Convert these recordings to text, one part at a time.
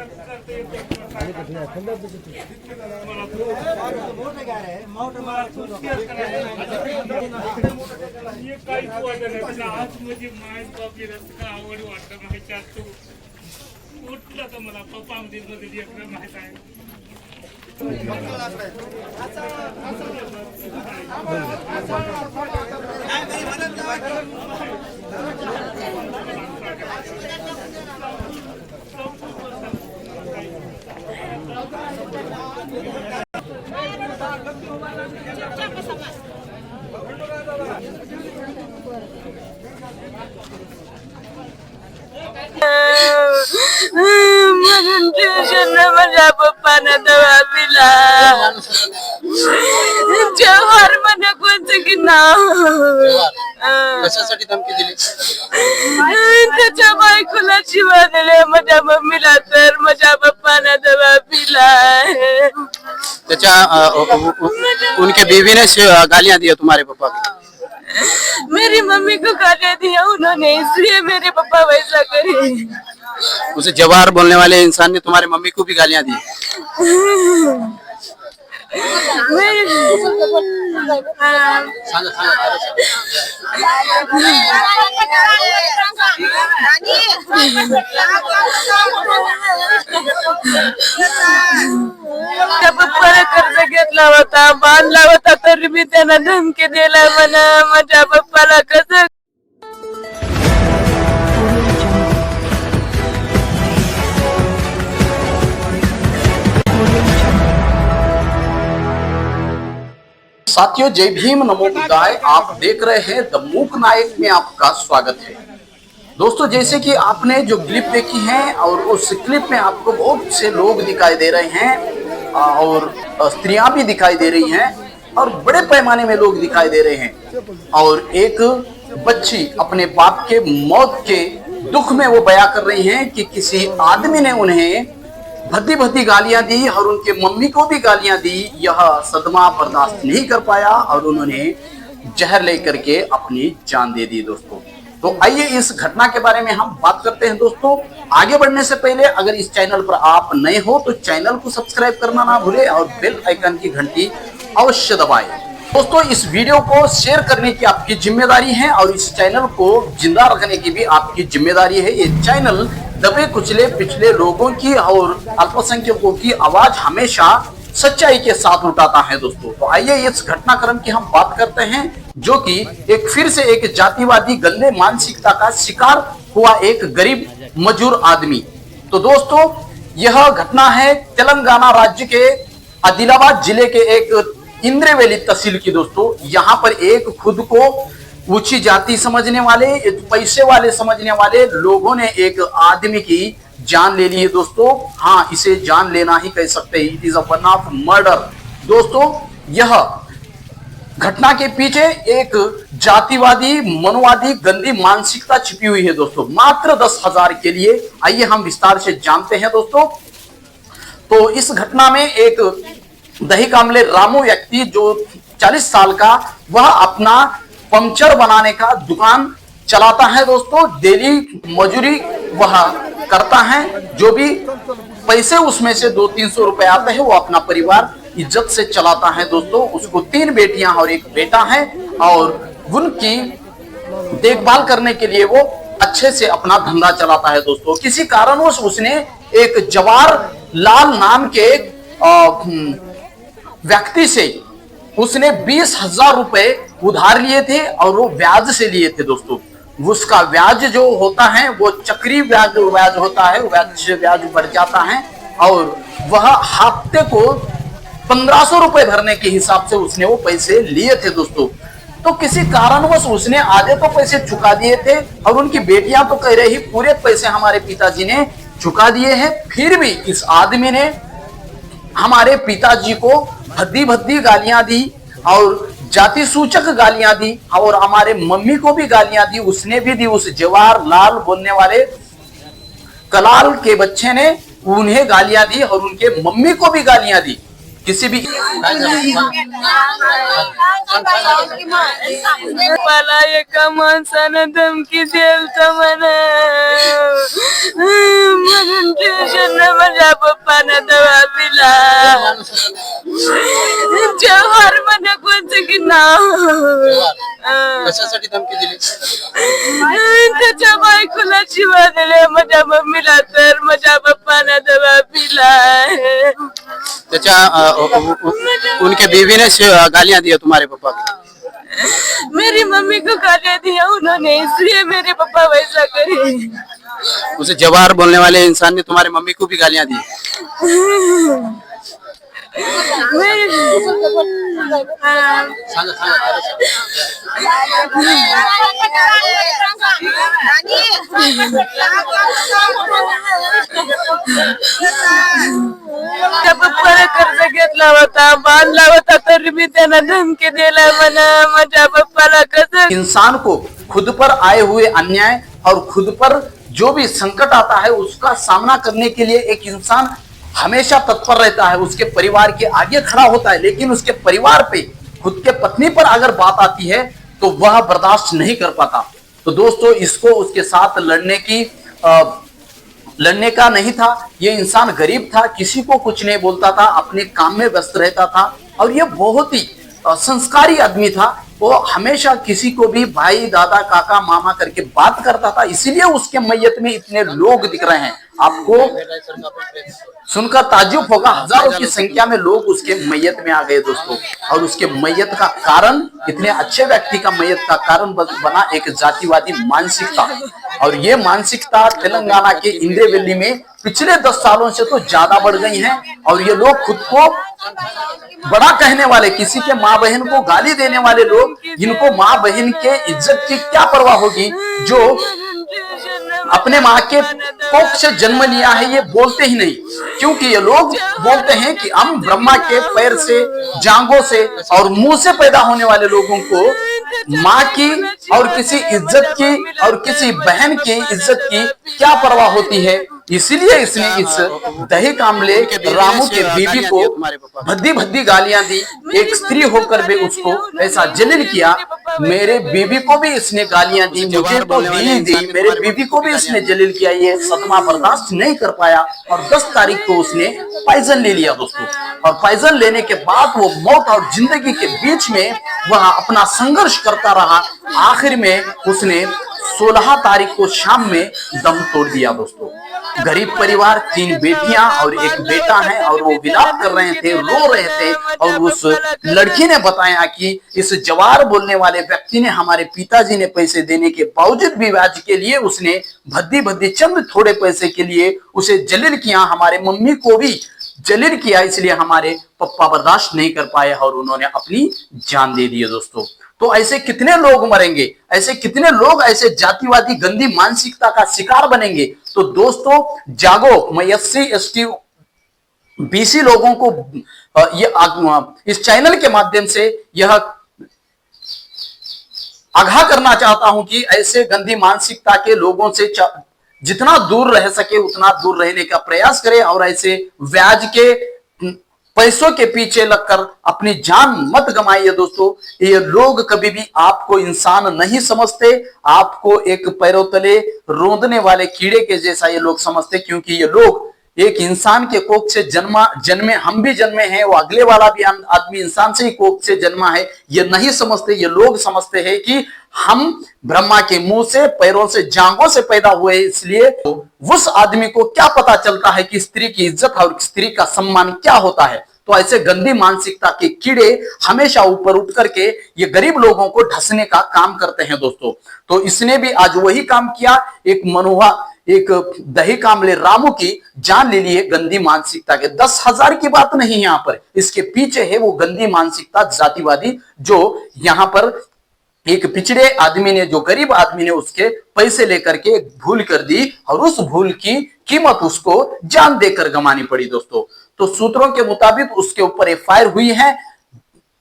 आज माझी माय बापी रस्ता आवड वाटत माहिती तू उठला तर मला पप्पा मध्ये एकदा माहित आहे. म्हणून ट्युशन माझ्या पप्पाने दवा पिला. जवाहर म्हणे कोणतं की नाव कशासाठी धमकी दिली? त्याच्या बायकोला शिवा दिले, माझ्या मम्मीला तर माझ्या पप्पाने दवा पिला. त्याच्या उनके बीवी ने गालियां दी तुम्हारे पापा को? मेरी मम्मी को गालियां दिया उन्होंने, इसलिए मेरे पापा वैसा करे. उसे जवाहर बोलने वाले इंसान ने तुम्हारे मम्मी को भी गालियां दी? पप्पाने कर्ज घेतला होता, बांधला होता, तरी मी त्यांना धमकी दिला म्हणा माझ्या पप्पाला कसं. साथियों, जय भीम, नमो बुद्धाय. आप देख रहे हैं द मूक नायक में आपका स्वागत है. दोस्तों, जैसे कि आपने जो क्लिप देखी है और उस क्लिप में आपको बहुत से लोग दिखाई दे रहे हैं और स्त्रियां भी दिखाई दे रही हैं और बड़े पैमाने में लोग दिखाई दे रहे हैं. और एक बच्ची अपने बाप के मौत के दुख में वो बयां कर रही हैं कि किसी आदमी ने उन्हें भद्दी भद्दी गालियां दी और उनके मम्मी को भी गालियां दी. यह सदमा बर्दाश्त नहीं कर पाया और उन्होंने जहर लेकर के अपनी जान दे दी. दोस्तों, तो आइए इस घटना के बारे में हम बात करते हैं. दोस्तों, आगे बढ़ने से पहले अगर इस चैनल पर आप नए हो तो चैनल को सब्सक्राइब करना ना भूले और बेल आइकन की घंटी अवश्य दबाएं. दोस्तों, इस वीडियो को शेयर करने की आपकी जिम्मेदारी है और इस चैनल को जिंदा रखने की भी आपकी जिम्मेदारी है. ये चैनल दबे कुचले पिछले लोगों की और अल्पसंख्यकों की आवाज हमेशा सच्चाई के साथ उठाता है. दोस्तों, तो आइए इस घटनाक्रम की हम बात करते हैं, जो कि एक फिर से एक जातिवादी गंदे मानसिकता का शिकार हुआ एक गरीब मजदूर आदमी. तो दोस्तों, यह घटना है तेलंगाना राज्य के आदिलाबाद जिले के एक इंद्रवेली तहसील की. दोस्तों, यहाँ पर एक खुद को ऊंची जाति समझने वाले, पैसे वाले समझने वाले लोगों ने एक आदमी की जान ले ली है. दोस्तों, हाँ, इसे जान लेना ही कह सकते हैं. It is a one of murder. दोस्तों, यह घटना के पीछे एक जातिवादी मनोवादी गंदी मानसिकता छिपी हुई है. दोस्तों, मात्र 10,000 के लिए आइए हम विस्तार से जानते हैं. दोस्तों, तो इस घटना में एक दही कामले रामू व्यक्ति जो 40 साल का, वह अपना पंचर बनाने का दुकान चलाता है. दोस्तों, डेली मजूरी वह करता है. जो भी पैसे उसमें से 200-300 रुपए आते हैं वो अपना परिवार इज्जत से चलाता है. दोस्तों, उसको 3 बेटियां और एक बेटा है और उनकी देखभाल करने के लिए वो अच्छे से अपना धंधा चलाता है. दोस्तों, किसी कारणवश उसने एक जवाहर लाल नाम के व्यक्ति से उसने 20,000 रुपए उधार लिए थे और वो ब्याज से लिए थे. दोस्तों, उसका ब्याज जो होता है वो चक्री ब्याज होता है, ब्याज बढ़ जाता है और वह हफ्ते को 1,500 रुपए भरने के हिसाब से उसने वो पैसे लिए थे. दोस्तों, तो किसी कारणवश उसने आधे तो पैसे चुका दिए थे और उनकी बेटियां तो कह रही पूरे पैसे हमारे पिताजी ने चुका दिए हैं. फिर भी इस आदमी ने हमारे पिताजी को भद्दी भद्दी गालियां दी और जाति सूचक गालियां दी और हमारे मम्मी को भी गालियां दी. उसने भी दी. उस जवाहर लाल बोलने वाले कलाल के बच्चे ने उन्हें गालियां दी और उनके मम्मी को भी गालियां दी. किसी भी मला एका माणसानं धमकी दिलता म्हणून माझ्या पप्पानं दवा पिला जवाहर म्हणे कोणतं की नाव कशासाठी धमकी दिली? त्याच्या बायकोला शिवा दिले माझ्या मम्मीला तर माझ्या पप्पानं दवा पिला उनके बीवी ने गालियां दी तुम्हारे पापा को? मेरी मम्मी को गालियां दिया उन्होंने, इसलिए मेरे पापा वैसा करे। उसे जवाहर बोलने वाले इंसान ने तुम्हारे मम्मी को भी गालियां दी? पप्पाने कर्ज घेतला होता, बांधला होता, तरी मी त्यांना धमकी दिला म्हणा माझ्या पप्पाला कसं। इंसान को खुद पर आए हुए अन्याय और खुद पर जो भी संकट आता है उसका सामना करने के लिए एक इंसान हमेशा तत्पर रहता है, उसके परिवार के आगे खड़ा होता है, लेकिन उसके परिवार पे खुद के पत्नी पर अगर बात आती है तो वह बर्दाश्त नहीं कर पाता। तो दोस्तों इसको उसके साथ लड़ने का नहीं था। ये इंसान गरीब था, किसी को कुछ नहीं बोलता था, अपने काम में व्यस्त रहता था और ये बहुत ही संस्कारी आदमी था। वो हमेशा किसी को भी भाई, दादा, काका, मामा करके बात करता था, इसीलिए उसके मैयत में इतने लोग दिख रहे हैं। आपको सुनकर ताज्जुब होगा, हजारों की संख्या में लोग उसके मैयत में आ गए दोस्तों। और उसके मैयत का कारण, इतने अच्छे व्यक्ति का मैयत का कारण बना एक जातिवादी मानसिकता। और ये मानसिकता तेलंगाना के इंद्रे वैली में पिछले 10 सालों से तो ज्यादा बढ़ गई है। और ये लोग खुद को बड़ा कहने वाले, किसी के माँ बहन को गाली देने वाले लोग, जिनको माँ बहन के इज्जत की क्या परवाह होगी, जो अपने माँ के कोख से जन्म लिया है, ये बोलते ही नहीं। क्योंकि ये लोग बोलते हैं कि हम ब्रह्मा के पैर से, जांघों से और मुंह से पैदा होने वाले लोगों को माँ की और किसी इज्जत की और किसी बहन की इज्जत की क्या परवाह होती है। इसीलिए इसने इस दही कामले रामू के बीबी को भद्दी भद्दी गालियां दी। एक स्त्री होकर भी उसको ऐसा जलील किया। मेरे बीबी को भी इसने गालियां दी, मुझे तो दी, मेरे बीबी को भी इसने जलील किया। ये सदमा बर्दाश्त नहीं कर पाया और 10 तारीख को उसने पॉइजन ले लिया दोस्तों। और पॉइजन लेने के बाद वो मौत और जिंदगी के बीच में वह अपना संघर्ष करता रहा। आखिर में उसने 16 तारीख को शाम में दम तोड़ दिया दोस्तों। गरीब परिवार, 3 बेटियां और 1 बेटा है और वो विलाप कर रहे थे, रो रहे थे। और उस लड़की ने बताया कि इस जवाहर बोलने वाले व्यक्ति ने हमारे पिताजी ने पैसे देने के बावजूद भी ब्याज के लिए उसने भद्दी भद्दी चंद थोड़े पैसे के लिए उसे जलील किया, हमारे मम्मी को भी जलील किया। इसलिए हमारे पप्पा बर्दाश्त नहीं कर पाए और उन्होंने अपनी जान दे दी दोस्तों। तो ऐसे कितने लोग मरेंगे, ऐसे कितने लोग ऐसे जातिवादी गंदी मानसिकता का शिकार बनेंगे। तो दोस्तों जागो, मैं SC ST BC लोगों को इस चैनल के माध्यम से यह आगाह करना चाहता हूं कि ऐसे गंदी मानसिकता के लोगों से जितना दूर रह सके उतना दूर रहने का प्रयास करें। और ऐसे ब्याज के पैसों के पीछे लगकर अपनी जान मत गमाइए दोस्तों। ये लोग कभी भी आपको इंसान नहीं समझते, आपको एक पैरों तले रोंदने वाले कीड़े के जैसा ये लोग समझते। क्योंकि ये लोग एक इंसान के कोख से जन्मे, हम भी जन्मे हैं, वो अगले वाला भी आदमी इंसान से ही कोख से जन्मा है। ये नहीं समझते, ये लोग समझते हैं कि हम ब्रह्मा के मुंह से, पैरों से, जांघों से पैदा हुए। इसलिए उस आदमी को क्या पता चलता है कि स्त्री की इज्जत और स्त्री का सम्मान क्या होता है। तो ऐसे गंदी मानसिकता के कीड़े हमेशा ऊपर उठ करके ये गरीब लोगों को ढसने का काम करते हैं दोस्तों। तो इसने भी आज वही काम किया। एक दही कामले रामू की जान ले ली है गंदी मानसिकता के। 10,000 की बात नहीं यहाँ पर, इसके पीछे है वो गंदी मानसिकता जातिवादी, जो यहाँ पर एक पिछड़े आदमी ने, जो गरीब आदमी ने उसके पैसे लेकर के एक भूल कर दी और उस भूल की कीमत उसको जान देकर गंवानी पड़ी दोस्तों। तो सूत्रों के मुताबिक उसके ऊपर FIR हुई है।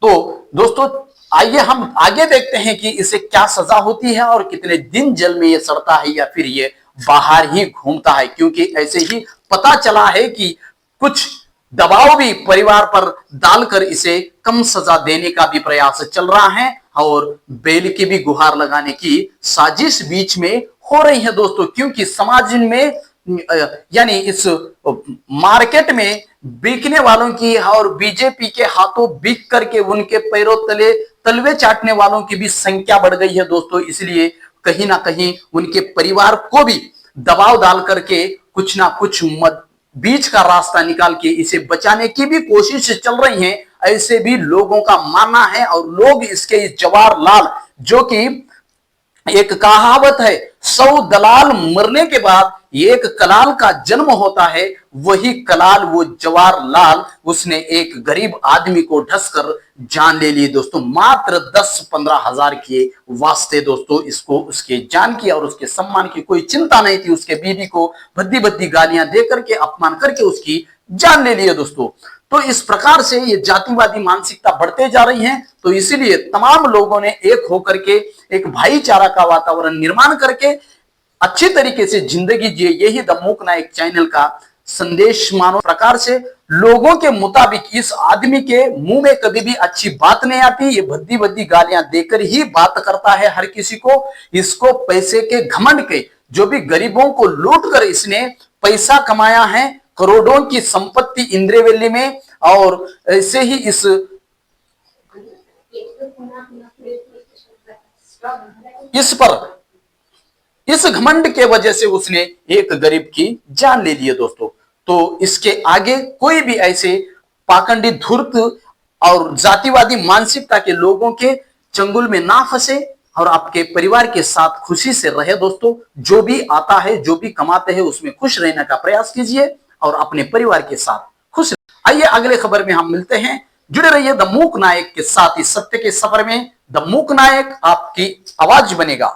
तो दोस्तों आइए हम आगे देखते हैं कि इसे क्या सजा होती है और कितने दिन जेल में ये सड़ता है या फिर ये बाहर ही घूमता है। क्योंकि ऐसे ही पता चला है कि कुछ दबाव भी परिवार पर डालकर इसे कम सजा देने का भी प्रयास चल रहा है और बेल की भी गुहार लगाने की साजिश बीच में हो रही है दोस्तों। क्योंकि समाज में यानी इस मार्केट में बिकने वालों की और बीजेपी के हाथों बिक करके उनके पैरों तले तलवे चाटने वालों की भी संख्या बढ़ गई है दोस्तों। इसलिए कहीं ना कहीं उनके परिवार को भी दबाव डाल करके कुछ ना कुछ बीच का रास्ता निकाल के इसे बचाने की भी कोशिश चल रही है, ऐसे भी लोगों का मानना है। और लोग इसके इस जवाहरलाल, जो कि एक कहावत है 100 दलाल मरने के बाद एक कलाल का जन्म होता है, वही कलाल वो जवाहरलाल, उसने एक गरीब आदमी को ढसकर जान ले ली दोस्तों, मात्र 10-15 हजार के वास्ते दोस्तों। इसको उसके जान की और उसके सम्मान की कोई चिंता नहीं थी। उसके बीवी को भद्दी भद्दी गालियां दे करके, अपमान करके उसकी जान ले लिया दोस्तों। तो इस प्रकार से ये जातिवादी मानसिकता बढ़ते जा रही है। तो इसीलिए तमाम लोगों ने एक होकर के एक भाईचारा का वातावरण निर्माण करके अच्छी तरीके से जिंदगी जिए, यही द मूक नायक चैनल का संदेश मानो। प्रकार से लोगों के मुताबिक इस आदमी के मुंह में कभी भी अच्छी बात नहीं आती, ये भद्दी भद्दी गालियां देकर ही बात करता है हर किसी को। इसको पैसे के घमंड के, जो भी गरीबों को लूट कर इसने पैसा कमाया है, करोड़ों की संपत्ति इंद्रे वैली में, और ऐसे ही इस घमंड के वजह से उसने एक गरीब की जान ले ली है दोस्तों। तो इसके आगे कोई भी ऐसे पाखंडी, धूर्त और जातिवादी मानसिकता के लोगों के चंगुल में ना फंसे और आपके परिवार के साथ खुशी से रहे दोस्तों। जो भी आता है, जो भी कमाते हैं, उसमें खुश रहने का प्रयास कीजिए और अपने परिवार के साथ खुश। आइए अगले खबर में हम मिलते हैं। जुड़े रहिए द मूक नायक के साथ इस सत्य के सफर में। द मूक नायक आपकी आवाज बनेगा।